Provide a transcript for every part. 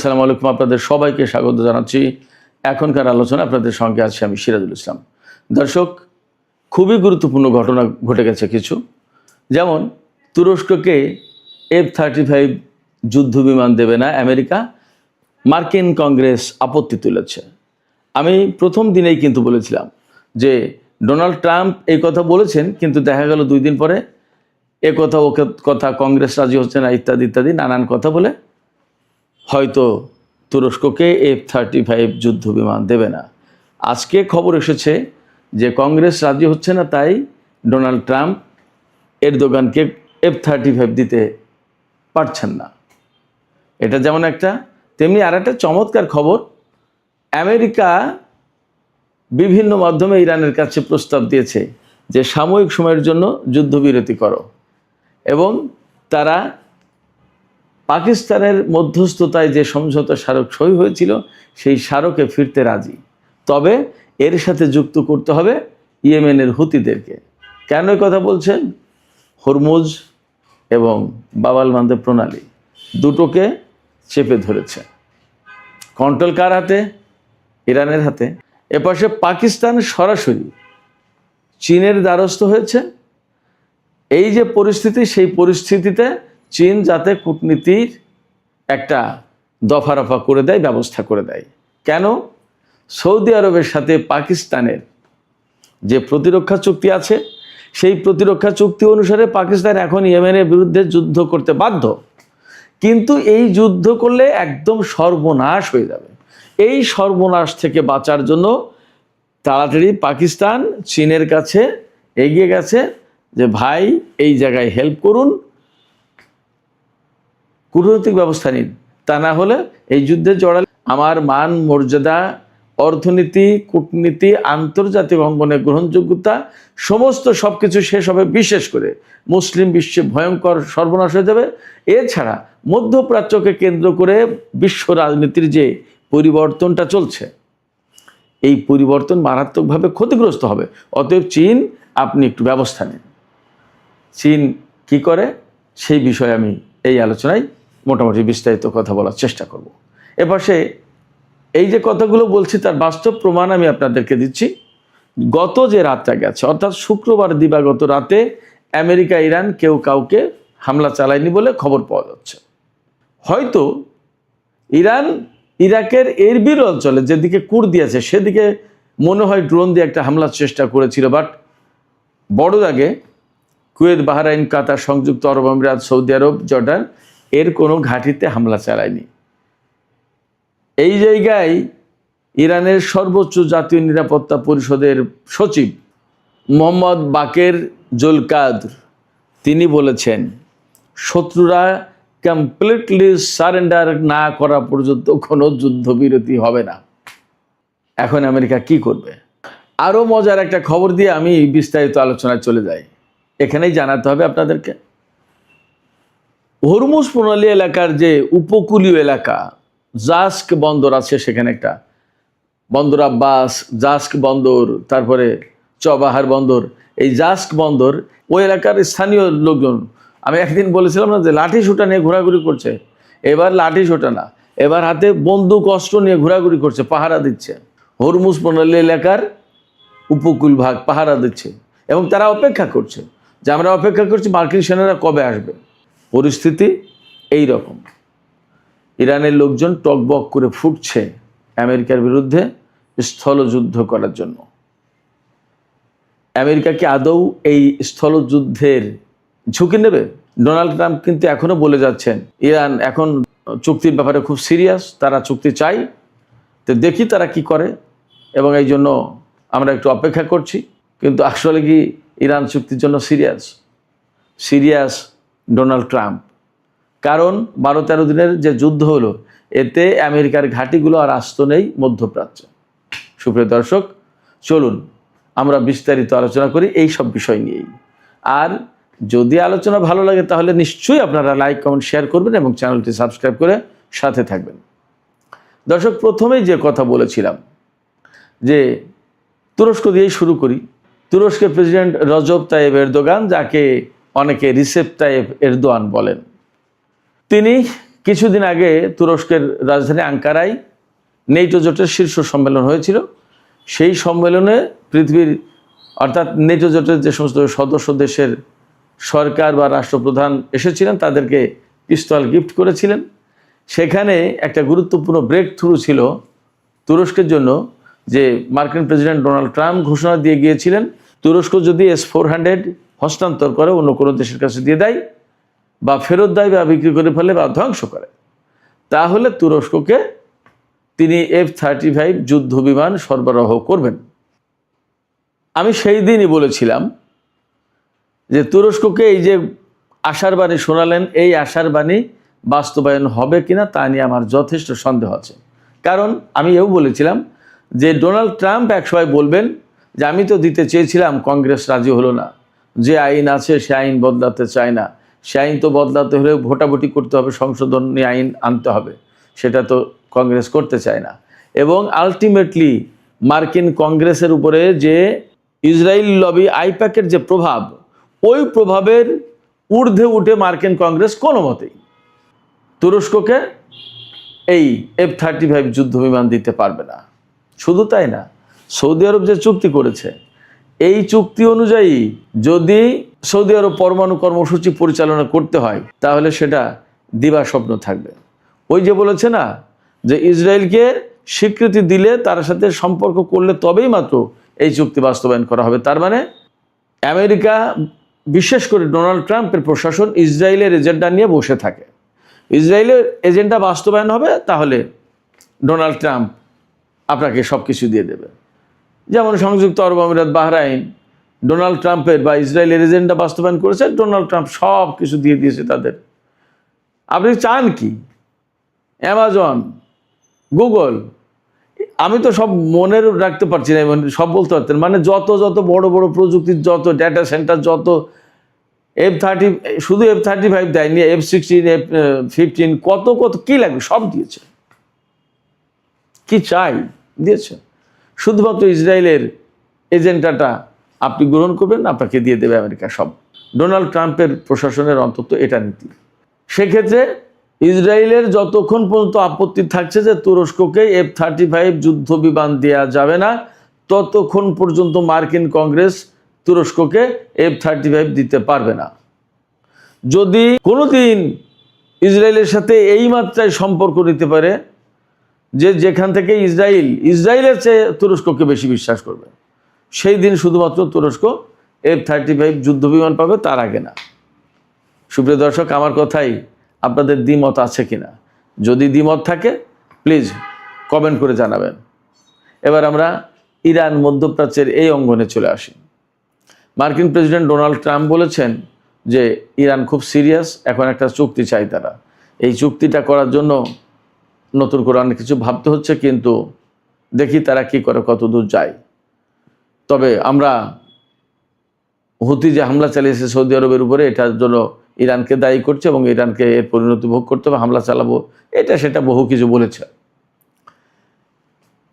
আসসালামু আলাইকুম, আপনাদের সবাইকে স্বাগত জানাচ্ছি। এখনকার আলোচনা আপনাদের সঙ্গে আছি আমি সিরাজুল ইসলাম। দর্শক, খুবই গুরুত্বপূর্ণ ঘটনা ঘটে গেছে কিছু। যেমন তুরস্ককে F-35 যুদ্ধ বিমান দেবে না আমেরিকা, মার্কিন কংগ্রেস আপত্তি তুলেছে। আমি প্রথম দিনেই কিন্তু বলেছিলাম যে ডোনাল্ড ট্রাম্প এই কথা বলেছেন, কিন্তু দেখা গেল 2 দিন পরে এ কথা ও কথা, কংগ্রেস রাজি হচ্ছে না, ইত্যাদি ইত্যাদি নানান কথা বলে হয়তো তুরস্ককে F-35 যুদ্ধ বিমান দেবে না। আজকে খবর এসেছে যে কংগ্রেস রাজি হচ্ছে না, তাই ডোনাল্ড ট্রাম্প এরদোগানকে F-35 দিতে পারছেন না। এটা যেমন একটা, তেমনি আর একটা চমৎকার খবর। আমেরিকা বিভিন্ন মাধ্যমে ইরানের কাছে প্রস্তাব দিয়েছে যে সাময়িক সময়ের জন্য যুদ্ধবিরতি করো, এবং তারা পাকিস্তানের মধ্যস্থতায় যে সমঝোতা স্মারক সই হয়েছিল সেই স্মারকে ফিরতে রাজি। তবে এর সাথে যুক্ত করতে হবে ইয়েমেনের হুতিদেরকে। কেন এই কথা বলছেন? হরমুজ এবং বাবাল মান্দে প্রণালী দুটোকে চেপে ধরেছে। কন্ট্রোল কার হাতে? ইরানের হাতে। এপাশে পাকিস্তান সরাসরি চীনের দ্বারস্থ হয়েছে। এই যে পরিস্থিতি, সেই পরিস্থিতিতে চীন যাতে কূটনীতির একটা দফারফা করে দেয়, ব্যবস্থা করে দেয়। কেন? সৌদি আরবের সাথে পাকিস্তানের যে প্রতিরক্ষা চুক্তি আছে, সেই প্রতিরক্ষা চুক্তি অনুসারে পাকিস্তান এখন ইয়েমেনের বিরুদ্ধে যুদ্ধ করতে বাধ্য। কিন্তু এই যুদ্ধ করলে একদম সর্বনাশ হয়ে যাবে। এই সর্বনাশ থেকে বাঁচার জন্য তাড়াতাড়ি পাকিস্তান চীনের কাছে এগিয়ে গেছে যে ভাই এই জায়গায় হেল্প করুন, কূটনৈতিক ব্যবস্থা নিন, তা না হলে এই যুদ্ধে জড়ালে আমার মান মর্যাদা, অর্থনীতি, কূটনীতি, আন্তর্জাতিক অঙ্গনে গ্রহণযোগ্যতা সমস্ত সব কিছু শেষ হবে। বিশেষ করে মুসলিম বিশ্বে ভয়ঙ্কর সর্বনাশ হয়ে যাবে। এছাড়া মধ্যপ্রাচ্যকে কেন্দ্র করে বিশ্ব রাজনীতির যে পরিবর্তনটা চলছে, এই পরিবর্তন মারাত্মকভাবে ক্ষতিগ্রস্ত হবে। অতএব চীন, আপনি একটু ব্যবস্থা নিন। চীন কি করে সেই বিষয়ে আমি এই আলোচনায় মোটামুটি বিস্তারিত কথা বলার চেষ্টা করব। এপাশে এই যে কথাগুলো বলছি তার বাস্তব প্রমাণ আমি আপনাদেরকে দিচ্ছি। গত যে রাতটা গেছে, অর্থাৎ শুক্রবার দিবাগত রাতে আমেরিকা ইরান কেউ কাউকে হামলা চালায়নি বলে খবর পাওয়া যাচ্ছে। হয়তো ইরান ইরাকের এরবিল অঞ্চলে যেদিকে কুড় দিয়েছে সেদিকে মনে হয় ড্রোন দিয়ে একটা হামলার চেষ্টা করেছিল, বাট বড় দাগে কুয়েত, বাহরাইন, কাতার, সংযুক্ত আরব আমিরাত, সৌদি আরব, জর্ডান এর কোনো ঘাঁটিতে হামলা চালায়নি। এই জায়গায় ইরানের সর্বোচ্চ জাতীয় নিরাপত্তা পরিষদের সচিব মোহাম্মদ বাকের জুলকাদর তিনি বলেছেন, শত্রুরা কমপ্লিটলি সারেন্ডার না করা পর্যন্ত কোনো যুদ্ধবিরতি হবে না। এখন আমেরিকা কি করবে? আরও মজার একটা খবর দিয়ে আমি বিস্তারিত আলোচনায় চলে যাই। এখানেই জানাতে হবে আপনাদেরকে, হরমুজ প্রণালী এলাকার যে উপকূলীয় এলাকা জাস্ক বন্দর আছে, সেখানে একটা বন্দর আব্বাস, জাস্ক বন্দর, তারপরে চবাহার বন্দর, এই জাস্ক বন্দর ওই এলাকার স্থানীয় লোকজন, আমি একদিন বলেছিলাম না যে লাঠি সোটা নিয়ে ঘোরাঘুরি করছে, এবার লাঠি সোটা না, এবার হাতে বন্দুক অস্ত্র নিয়ে ঘোরাঘুরি করছে, পাহারা দিচ্ছে। হরমুজ প্রণালী এলাকার উপকূল ভাগ পাহারা দিচ্ছে, এবং তারা অপেক্ষা করছে যে আমরা অপেক্ষা করছি মার্কিন সেনারা কবে আসবে। পরিস্থিতি এই রকম। ইরানের লোকজন টকবক করে ফুটছে আমেরিকার বিরুদ্ধে স্থলযুদ্ধ করার জন্য। আমেরিকা কি আদৌ এই স্থলযুদ্ধের ঝুঁকি নেবে? ডোনাল্ড ট্রাম্প কিন্তু এখনো বলে যাচ্ছেন ইরান এখন চুক্তির ব্যাপারে খুব সিরিয়াস, তারা চুক্তি চাই, তো দেখি তারা কি করে, এবং এই জন্য আমরা একটু অপেক্ষা করছি। কিন্তু আসলে কি ইরান চুক্তির জন্য সিরিয়াস ডোনাল্ড ট্রাম্প? কারণ 12-13 দিনের যে যুদ্ধ হলো, এতে আমেরিকার ঘাঁটিগুলো আর আস্ত নেই মধ্যপ্রাচ্যে। সুপ্রিয় দর্শক, চলুন আমরা বিস্তারিত আলোচনা করি এই সব বিষয় নিয়েই। আর যদি আলোচনা ভালো লাগে তাহলে নিশ্চয়ই আপনারা লাইক, কমেন্ট, শেয়ার করবেন এবং চ্যানেলটি সাবস্ক্রাইব করে সাথে থাকবেন। দর্শক, প্রথমেই যে কথা বলেছিলাম যে তুরস্ক দিয়েই শুরু করি। তুরস্কের প্রেসিডেন্ট রজব তাইয়েপ এরদোগান, যাকে অনেকে রিসেপ তাইয়েপ এরদোয়ান বলেন, তিনি কিছুদিন আগে তুরস্কের রাজধানী আঙ্কারায় নেটো জোটের শীর্ষ সম্মেলন হয়েছিল। সেই সম্মেলনে পৃথিবীর অর্থাৎ নেটো জোটের যে সমস্ত সদস্য দেশের সরকার বা রাষ্ট্রপ্রধান এসেছিলেন তাদেরকে পিস্তল গিফট করেছিলেন। সেখানে একটা গুরুত্বপূর্ণ ব্রেক থ্রু ছিল তুরস্কের জন্য, যে মার্কিন প্রেসিডেন্ট ডোনাল্ড ট্রাম্প ঘোষণা দিয়ে গিয়েছিলেন তুরস্ক যদি S-400 হস্তান্তর করে অন্য কোনো দেশের কাছে দিয়ে দেয় বা ফেরত দেয় বা বিক্রি করে ফেলে বা ধ্বংস করে, তাহলে তুরস্ককে তিনি F-35 যুদ্ধ বিমান সরবরাহ করবেন। আমি সেই দিনই বলেছিলাম যে তুরস্ককে এই যে আশার বাণী শোনালেন, এই আশার বাণী বাস্তবায়ন হবে কিনা তা নিয়ে আমার যথেষ্ট সন্দেহ আছে। কারণ আমি এও বলেছিলাম যে ডোনাল্ড ট্রাম্প একসময় বলবেন যে আমি তো দিতে চেয়েছিলাম, কংগ্রেস রাজি হলো না, যে আইন আছে সে আইন বদলাতে চায় না, সে আইন তো বদলাতে হলে ভোটাভুটি করতে হবে, সংশোধনী আইন আনতে হবে, সেটা তো কংগ্রেস করতে চায় না। এবং আলটিমেটলি মার্কিন কংগ্রেসের উপরে যে ইসরায়েল লবি আইপ্যাকের যে প্রভাব, ওই প্রভাবের ঊর্ধ্বে উঠে মার্কিন কংগ্রেস কোনো মতেই তুরস্ককে এই F-35 যুদ্ধ বিমান দিতে পারবে না। শুধু তাই না, সৌদি আরব যে চুক্তি করেছে, এই চুক্তি অনুযায়ী যদি সৌদি আরব পরমাণু কর্মসূচি পরিচালনা করতে হয় তাহলে সেটা দিবা স্বপ্ন থাকবে। ওই যে বলেছে না যে ইসরায়েলকে স্বীকৃতি দিলে তার সাথে সম্পর্ক করলে তবেই মাত্র এই চুক্তি বাস্তবায়ন করা হবে। তার মানে আমেরিকা, বিশেষ করে ডোনাল্ড ট্রাম্পের প্রশাসন ইসরায়েলের এজেন্ডা নিয়ে বসে থাকে। ইসরায়েলের এজেন্ডা বাস্তবায়ন হবে তাহলে ডোনাল্ড ট্রাম্প আপনাকে সব কিছু দিয়ে দেবে। যেমন সংযুক্ত আরব আমিরাত, বাহরাইন ডোনাল্ড ট্রাম্পের বা ইসরায়েলের এজেন্ডা বাস্তবায়ন করেছে, ডোনাল্ড ট্রাম্প সব কিছু দিয়ে দিয়েছে তাদের। আপনি চান কি? অ্যামাজন, গুগল, আমি তো সব মনের রাখতে পারছি না, সব বলতে পারতেন, মানে যত যত বড় বড় প্রযুক্তির যত ডেটা সেন্টার, যত F-30, শুধু F-35 দেয়নি, F-16, F-15, কত কত কী লাগবে সব দিয়েছে। কি চাই দিয়েছে, শুধুমাত্র ইসরায়েলের এজেন্ডাটা আপনি গ্রহণ করবেন, আপনাকে দিয়ে দেবে আমেরিকা সব। ডোনাল্ড ট্রাম্পের প্রশাসনের অন্তত এটা নীতি। সেক্ষেত্রে ইসরায়েলের যতক্ষণ পর্যন্ত আপত্তি থাকছে যে তুরস্ককে F-35 যুদ্ধ বিমান দেওয়া যাবে না, ততক্ষণ পর্যন্ত মার্কিন কংগ্রেস তুরস্ককে F-35 দিতে পারবে না। যদি কোনোদিন ইসরায়েলের সাথে এই মাত্রায় সম্পর্ক নিতে পারে যে যেখান থেকে ইসরায়েলের চেয়ে তুরস্ককে বেশি বিশ্বাস করবে, সেই দিন শুধুমাত্র তুরস্ক F-35 যুদ্ধ বিমান পাবে, তার আগে না। সুপ্রিয় দর্শক, আমার কথাই আপনাদের দ্বিমত আছে কিনা? যদি দ্বিমত থাকে প্লিজ কমেন্ট করে জানাবেন। এবার আমরা ইরান মধ্যপ্রাচ্যের এই অঙ্গনে চলে আসি। মার্কিন প্রেসিডেন্ট ডোনাল্ড ট্রাম্প বলেছেন যে ইরান খুব সিরিয়াস, এখন একটা চুক্তি চাই তারা। এই চুক্তিটা করার জন্য নতুন করে অনেক কিছু ভাবতে হচ্ছে, কিন্তু দেখি তারা কি করে, কত দূর যায়। তবে আমরা হুতি যে হামলা চালিয়েছে সৌদি আরবের উপরে, এটার জন্য ইরানকে দায়ী করছে এবং ইরানকে এর পরিণতি ভোগ করতে হবে, হামলা চালাবো, এটা সেটা বহু কিছু বলেছে।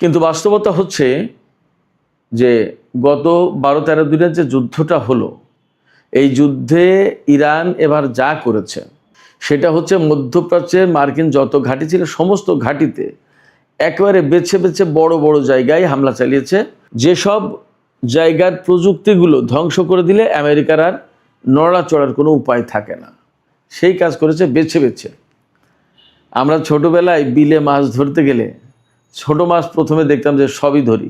কিন্তু বাস্তবতা হচ্ছে যে গত 12-13 দিনের যে যুদ্ধটা হলো, এই যুদ্ধে ইরান এবার যা করেছে সেটা হচ্ছে মধ্যপ্রাচ্যের মার্কিন যত ঘাঁটি ছিল সমস্ত ঘাঁটিতে একেবারে বেছে বেছে বড় বড় জায়গায় হামলা চালিয়েছে। যেসব জায়গার প্রযুক্তিগুলো ধ্বংস করে দিলে আমেরিকার আর নড়াচড়ার কোনো উপায় থাকে না, সেই কাজ করেছে বেছে বেছে। আমরা ছোটোবেলায় বিলে মাছ ধরতে গেলে ছোট মাছ প্রথমে দেখতাম যে সবই ধরি,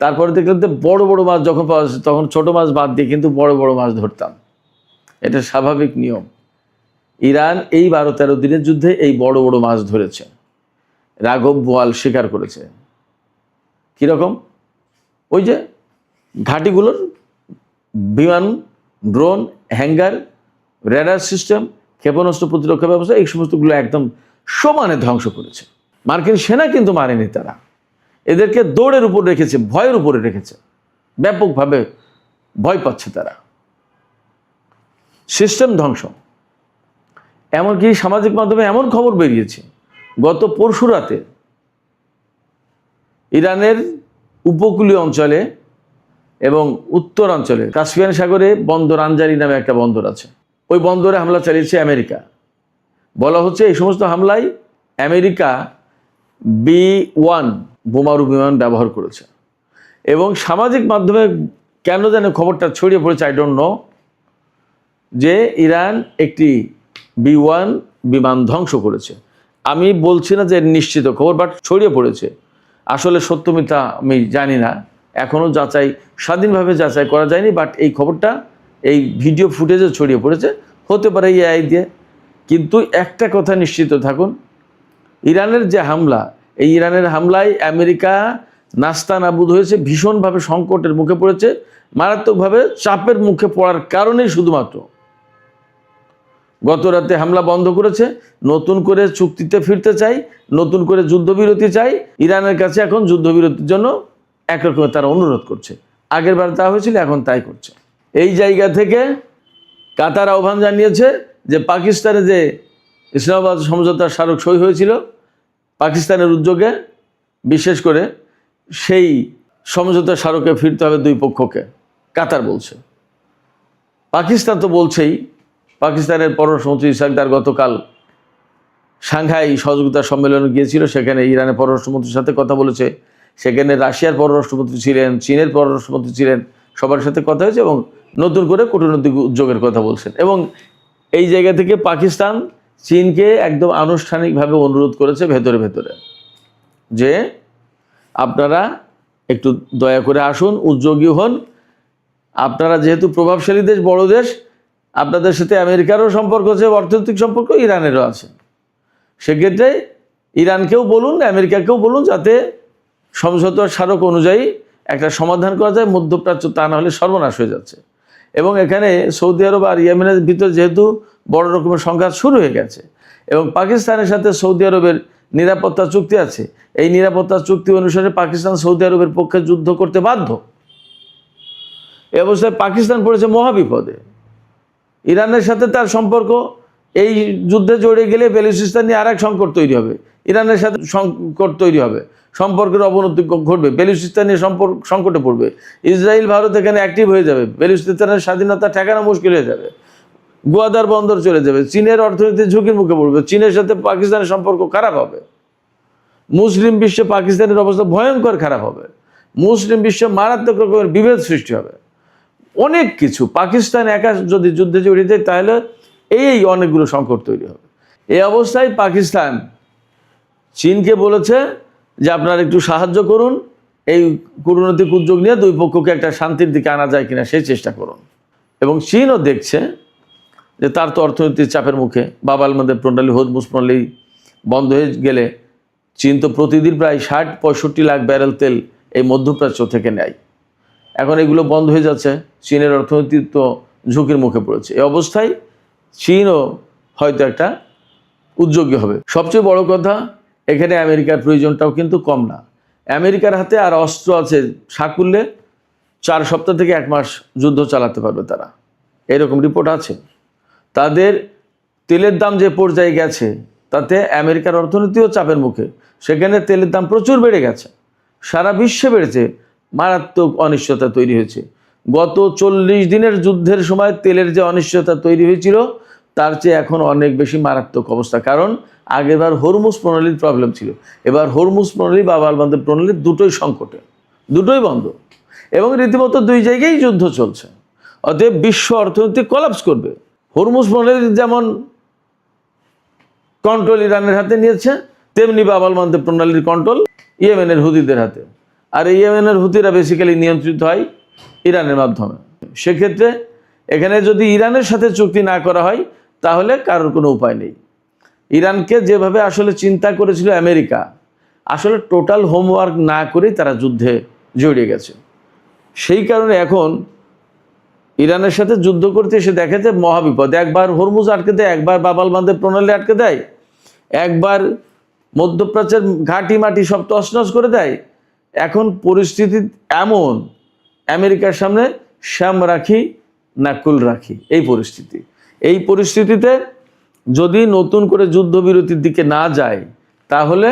তারপরে দেখলাম যে বড় বড় মাছ যখন পাওয়া যাচ্ছে তখন ছোট মাছ বাদ দিয়ে কিন্তু বড় বড় মাছ ধরতাম। এটা স্বাভাবিক নিয়ম। ইরান এই 12-13 দিনের যুদ্ধে এই বড় বড় মাছ ধরেছে, রাঘব বোয়াল স্বীকার করেছে। কীরকম? ওই যে ঘাঁটিগুলোর বিমান, ড্রোন, হ্যাঙ্গার, রেডার সিস্টেম, ক্ষেপণাস্ত্র প্রতিরক্ষা ব্যবস্থা, এই সমস্তগুলো একদম সমানে ধ্বংস করেছে। মার্কিন সেনা কিন্তু মারেনি, তারা এদেরকে দৌড়ের উপর রেখেছে, ভয়ের উপরে রেখেছে, ব্যাপকভাবে ভয় পাচ্ছে তারা। সিস্টেম ধ্বংস। এমনকি সামাজিক মাধ্যমে এমন খবর বেরিয়েছে, গত পরশু রাতে ইরানের উপকূলীয় অঞ্চলে এবং উত্তরাঞ্চলে কাস্পিয়ান সাগরে বন্দর আনজারি নামে একটা বন্দর আছে, ওই বন্দরে হামলা চালিয়েছে আমেরিকা। বলা হচ্ছে এই সমস্ত হামলায় আমেরিকা B-1 বোমারু বিমান ব্যবহার করেছে। এবং সামাজিক মাধ্যমে কেন যেন খবরটা ছড়িয়ে পড়েছে, আই ডোন্ট নো, যে ইরান একটি B-1 বিমান ধ্বংস করেছে। আমি বলছি না যে নিশ্চিত খবর, বাট ছড়িয়ে পড়েছে। আসলে সত্য মিথ্যা আমি জানি না, এখনও স্বাধীনভাবে যাচাই করা যায়নি, বাট এই খবরটা এই ভিডিও ফুটেজে ছড়িয়ে পড়েছে, হতে পারে AI দিয়ে। কিন্তু একটা কথা নিশ্চিত থাকুন, ইরানের যে হামলা, এই ইরানের হামলায় আমেরিকা নাস্তানাবুদ হয়েছে, ভীষণভাবে সংকটের মুখে পড়েছে, মারাত্মকভাবে চাপের মুখে পড়ার কারণেই শুধুমাত্র গত রাতে হামলা বন্ধ করেছে। নতুন করে চুক্তিতে ফিরতে চাই, নতুন করে যুদ্ধবিরতি চাই। ইরানের কাছে এখন যুদ্ধবিরতির জন্য একরকমের তারা অনুরোধ করছে। আগের বার তা হয়েছিল, এখন তাই করছে। এই জায়গা থেকে কাতার আহ্বান জানিয়েছে যে পাকিস্তানে যে ইসলামাবাদ সমঝোতার স্মারক সই হয়েছিল পাকিস্তানের উদ্যোগে, বিশেষ করে সেই সমঝোতার স্মারকে ফিরতে হবে দুই পক্ষকে, কাতার বলছে। পাকিস্তান তো বলছেই। পাকিস্তানের পররাষ্ট্রমন্ত্রী ইসাকদার গতকাল সাংঘাই সহযোগিতা সম্মেলনে গিয়েছিল, সেখানে ইরানের পররাষ্ট্রমন্ত্রীর সাথে কথা বলেছে, সেখানে রাশিয়ার পররাষ্ট্রমন্ত্রী ছিলেন, চীনের পররাষ্ট্রমন্ত্রী ছিলেন, সবার সাথে কথা হয়েছে এবং নতুন করে কূটনৈতিক উদ্যোগের কথা বলছেন। এবং এই জায়গা থেকে পাকিস্তান চীনকে একদম আনুষ্ঠানিকভাবে অনুরোধ করেছে ভেতরে ভেতরে যে আপনারা একটু দয়া করে আসুন, উদ্যোগী হন। আপনারা যেহেতু প্রভাবশালী দেশ, বড় দেশ, আপনাদের সাথে আমেরিকারও সম্পর্ক আছে, অর্থনৈতিক সম্পর্ক ইরানেরও আছে। সেক্ষেত্রে ইরানকেও বলুন, আমেরিকাকেও বলুন, যাতে সমঝোতার স্মারক অনুযায়ী একটা সমাধান করা যায়। মধ্যপ্রাচ্য তা না হলে সর্বনাশ হয়ে যাচ্ছে। এবং এখানে সৌদি আরব আর ইয়েমেনের ভিতরে যেহেতু বড় রকমের সংঘাত শুরু হয়ে গেছে এবং পাকিস্তানের সাথে সৌদি আরবের নিরাপত্তা চুক্তি আছে, এই নিরাপত্তা চুক্তি অনুসারে পাকিস্তান সৌদি আরবের পক্ষে যুদ্ধ করতে বাধ্য। এ অবস্থায় পাকিস্তান পড়েছে মহাবিপদে। ইরানের সাথে তার সম্পর্ক এই যুদ্ধে জড়িয়ে গেলে বেলুচিস্তান নিয়ে আর এক সংকট তৈরি হবে, ইরানের সাথে সংকট তৈরি হবে, সম্পর্কের অবনতি ঘটবে, বেলুচিস্তান নিয়ে সংকটে পড়বে। ইসরায়েল ভারত এখানে অ্যাক্টিভ হয়ে যাবে, বেলুচিস্তানের স্বাধীনতা ঠেকানো মুশকিল হয়ে যাবে, গোয়াদার বন্দর চলে যাবে, চীনের অর্থনীতি ঝুঁকির মুখে পড়বে, চীনের সাথে পাকিস্তানের সম্পর্ক খারাপ হবে, মুসলিম বিশ্বে পাকিস্তানের অবস্থা ভয়ঙ্কর খারাপ হবে, মুসলিম বিশ্বে মারাত্মক রকমের বিভেদ সৃষ্টি হবে, অনেক কিছু। পাকিস্তান একা যদি যুদ্ধে জড়িয়ে যায় তাহলে এই অনেকগুলো সংকট তৈরি হবে। এই অবস্থায় পাকিস্তান চীনকে বলেছে যে আপনারা একটু সাহায্য করুন, এই কূটনৈতিক উদ্যোগ নিয়ে দুই পক্ষকে একটা শান্তির দিকে আনা যায় কিনা সেই চেষ্টা করুন। এবং চীনও দেখছে যে তার তো অর্থনৈতিক চাপের মুখে বাব আল মানদেব প্রণালী, হরমুজ প্রণালী বন্ধ হয়ে গেলে চীন তো প্রতিদিন প্রায় 60-65 লাখ ব্যারেল তেল এই মধ্যপ্রাচ্য থেকে নেয়। এখন এগুলো বন্ধ হয়ে যাচ্ছে, চীনের অর্থনীতি তো ঝুঁকির মুখে পড়েছে। এই অবস্থায় চীনও হয়তো একটা উদ্যোগী হবে। সবচেয়ে বড় কথা, এখানে আমেরিকার প্রয়োজনটাও কিন্তু কম না। আমেরিকার হাতে আর অস্ত্র আছে সাকুল্যে 4 সপ্তাহ থেকে 1 মাস যুদ্ধ চালাতে পারবে তারা, এরকম রিপোর্ট আছে। তাদের তেলের দাম যে পর্যায়ে গেছে তাতে আমেরিকার অর্থনীতিও চাপের মুখে, সেখানে তেলের দাম প্রচুর বেড়ে গেছে, সারা বিশ্বে বেড়েছে, মারাত্মক অনিশ্চয়তা তৈরি হয়েছে। গত 40 দিনের যুদ্ধের সময় তেলের যে অনিশ্চয়তা তৈরি হয়েছিল তার চেয়ে এখন অনেক বেশি মারাত্মক অবস্থা। কারণ আগেরবার হরমুজ প্রণালীর প্রবলেম ছিল, এবার হরমুজ প্রণালী বা বাব আল মানদেব প্রণালী দুটোই সংকটে, দুটোই বন্ধ এবং রীতিমতো 2 জায়গায় যুদ্ধ চলছে। অতএব বিশ্ব অর্থনীতি কলাপস করবে। হরমুজ প্রণালীর যেমন কন্ট্রোল ইরানের হাতে নিয়েছে, তেমনি বাব আল মানদেব প্রণালীর কন্ট্রোল ইয়েমেনের হুতিদের হাতে। আর এই ইয়েমেনের হুতিরা বেসিক্যালি নিয়ন্ত্রিত হয় ইরানের মাধ্যমে। সেক্ষেত্রে এখানে যদি ইরানের সাথে চুক্তি না করা হয় তাহলে কারোর কোনো উপায় নেই। ইরানকে যেভাবে আসলে চিন্তা করেছিল আমেরিকা, আসলে টোটাল হোমওয়ার্ক না করেই তারা যুদ্ধে জড়িয়ে গেছে। সেই কারণে এখন ইরানের সাথে যুদ্ধ করতে এসে দেখে যে মহাবিপদ। একবার হরমুজ আটকে দেয়, একবার বাব আল মানদেব প্রণালী আটকে দেয়, একবার মধ্যপ্রাচ্যের ঘাটি মাটি সব তছনছ করে দেয়। এখন পরিস্থিতি এমন, আমেরিকার সামনে শ্যাম রাখি না কুল রাখি এই পরিস্থিতি। এই পরিস্থিতিতে যদি নতুন করে যুদ্ধবিরতির দিকে না যায় তাহলে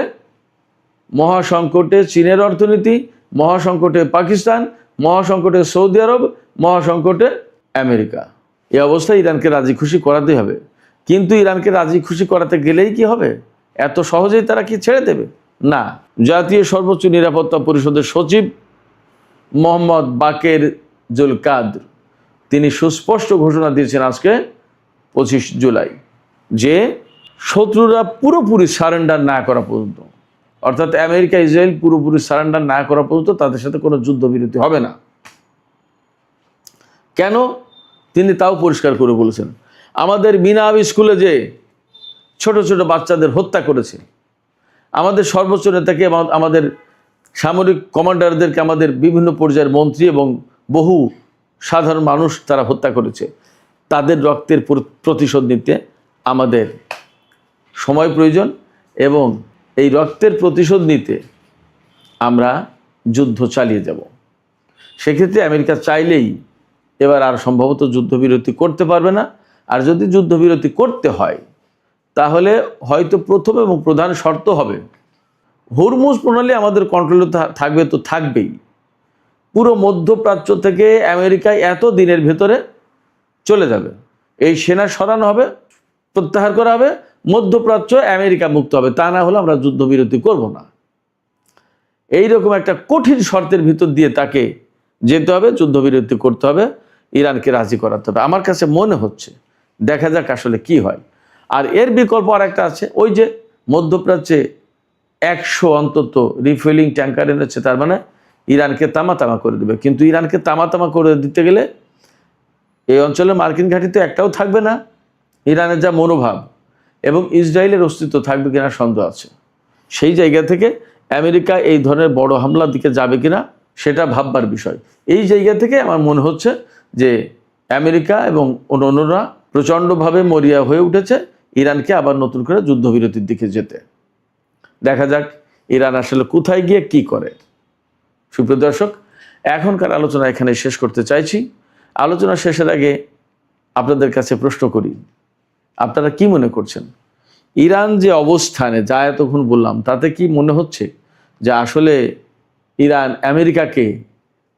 মহাসংকটে চীনের অর্থনীতি, মহাসংকটে পাকিস্তান, মহাসংকটে সৌদি আরব, মহাসংকটে আমেরিকা। এই অবস্থায় ইরানকে রাজি খুশি করাতে হবে। কিন্তু ইরানকে রাজি খুশি করাতে গেলেই কি হবে? এত সহজেই তারা কি ছেড়ে দেবে? না। জাতীয় সর্বোচ্চ নিরাপত্তা পরিষদের সচিব মোহাম্মদ বাকের জুলকাদ্র তিনি সুস্পষ্ট ঘোষণা দিয়েছেন আজকে 25 জুলাই যে শত্রুরা পুরোপুরি সারেন্ডার না করা পর্যন্ত, অর্থাৎ আমেরিকা ইসরায়েল পুরোপুরি সারেন্ডার না করা পর্যন্ত তাদের সাথে কোনো যুদ্ধবিরতি হবে না। কেন? তিনি তাও পরিষ্কার করে বলেছেন, আমাদের মিনাব স্কুলে যে ছোট ছোট বাচ্চাদের হত্যা করেছে, আমাদের সর্বোচ্চ নেতাকে, আমাদের সামরিক কমান্ডারদেরকে, আমাদের বিভিন্ন পর্যায়ের মন্ত্রী এবং বহু সাধারণ মানুষ তারা হত্যা করেছে, তাদের রক্তের প্রতিশোধ নিতে আমাদের সময় প্রয়োজন এবং এই রক্তের প্রতিশোধ নিতে আমরা যুদ্ধ চালিয়ে যাব। সেক্ষেত্রে আমেরিকা চাইলেই এবার আর সম্ভবত যুদ্ধবিরতি করতে পারবে না। আর যদি যুদ্ধবিরতি করতে হয় তাহলে হয়তো প্রথম এবং প্রধান শর্ত হবে হরমুজ প্রণালী আমাদের কন্ট্রোলে থাকবে, তো থাকবেই। পুরো মধ্যপ্রাচ্য থেকে আমেরিকা এত দিনের ভেতরে চলে যাবে, এই সেনা সরানো হবে, প্রত্যাহার করা হবে, মধ্যপ্রাচ্য আমেরিকা মুক্ত হবে। তা না হলে আমরা যুদ্ধবিরতি করব না। এইরকম একটা কঠিন শর্তের ভিতর দিয়ে তাকে যেতে হবে, যুদ্ধবিরতি করতে হবে, ইরানকে রাজি করাতে হবে। আমার কাছে মনে হচ্ছে, দেখা যাক আসলে কি হয়। আর এর বিকল্প আর একটা আছে, ওই যে মধ্যপ্রাচ্যে 100 অন্তত রিফুয়েলিং ট্যাঙ্কার এনেছে, তার মানে ইরানকে তামা করে দেবে। কিন্তু ইরানকে তামা করে দিতে গেলে এই অঞ্চলে মার্কিন ঘাঁটি তো একটাও থাকবে না। ইরানের যা মনোভাব এবং ইসরায়েলের অস্তিত্ব থাকবে কিনা সন্দেহ আছে। সেই জায়গা থেকে আমেরিকা এই ধরনের বড় হামলার দিকে যাবে কিনা সেটা ভাববার বিষয়। এই জায়গা থেকে আমার মনে হচ্ছে যে আমেরিকা এবং অন্যরা প্রচণ্ডভাবে মরিয়া হয়ে উঠেছে ইরানকে আবার নতুন করে যুদ্ধবিরতির দিকে যেতে। দেখা যাক ইরান আসলে কোথায় গিয়ে কি করে। সুপ্রিয় দর্শক, এখনকার আলোচনা এখানে শেষ করতে চাইছি। আলোচনা শেষের আগে আপনাদের কাছে প্রশ্ন করি, আপনারা কি মনে করছেন? ইরান যে অবস্থানে যা এতক্ষণ বললাম, তাতে কি মনে হচ্ছে যে আসলে ইরান আমেরিকাকে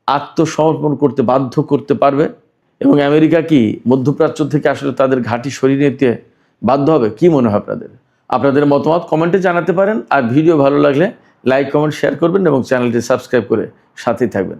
আত্মসমর্পণ করতে বাধ্য করতে পারবে এবং আমেরিকা কি মধ্যপ্রাচ্য থেকে আসলে তাদের ঘাঁটি সরিয়ে নিতে বাধ্য হবে? কি মনে হয় আপনাদের? আপনাদের মতামত কমেন্টে জানাতে পারেন। আর ভিডিও ভালো লাগলে লাইক, কমেন্ট, শেয়ার করবেন এবং চ্যানেলটি সাবস্ক্রাইব করে সাথেই থাকবেন।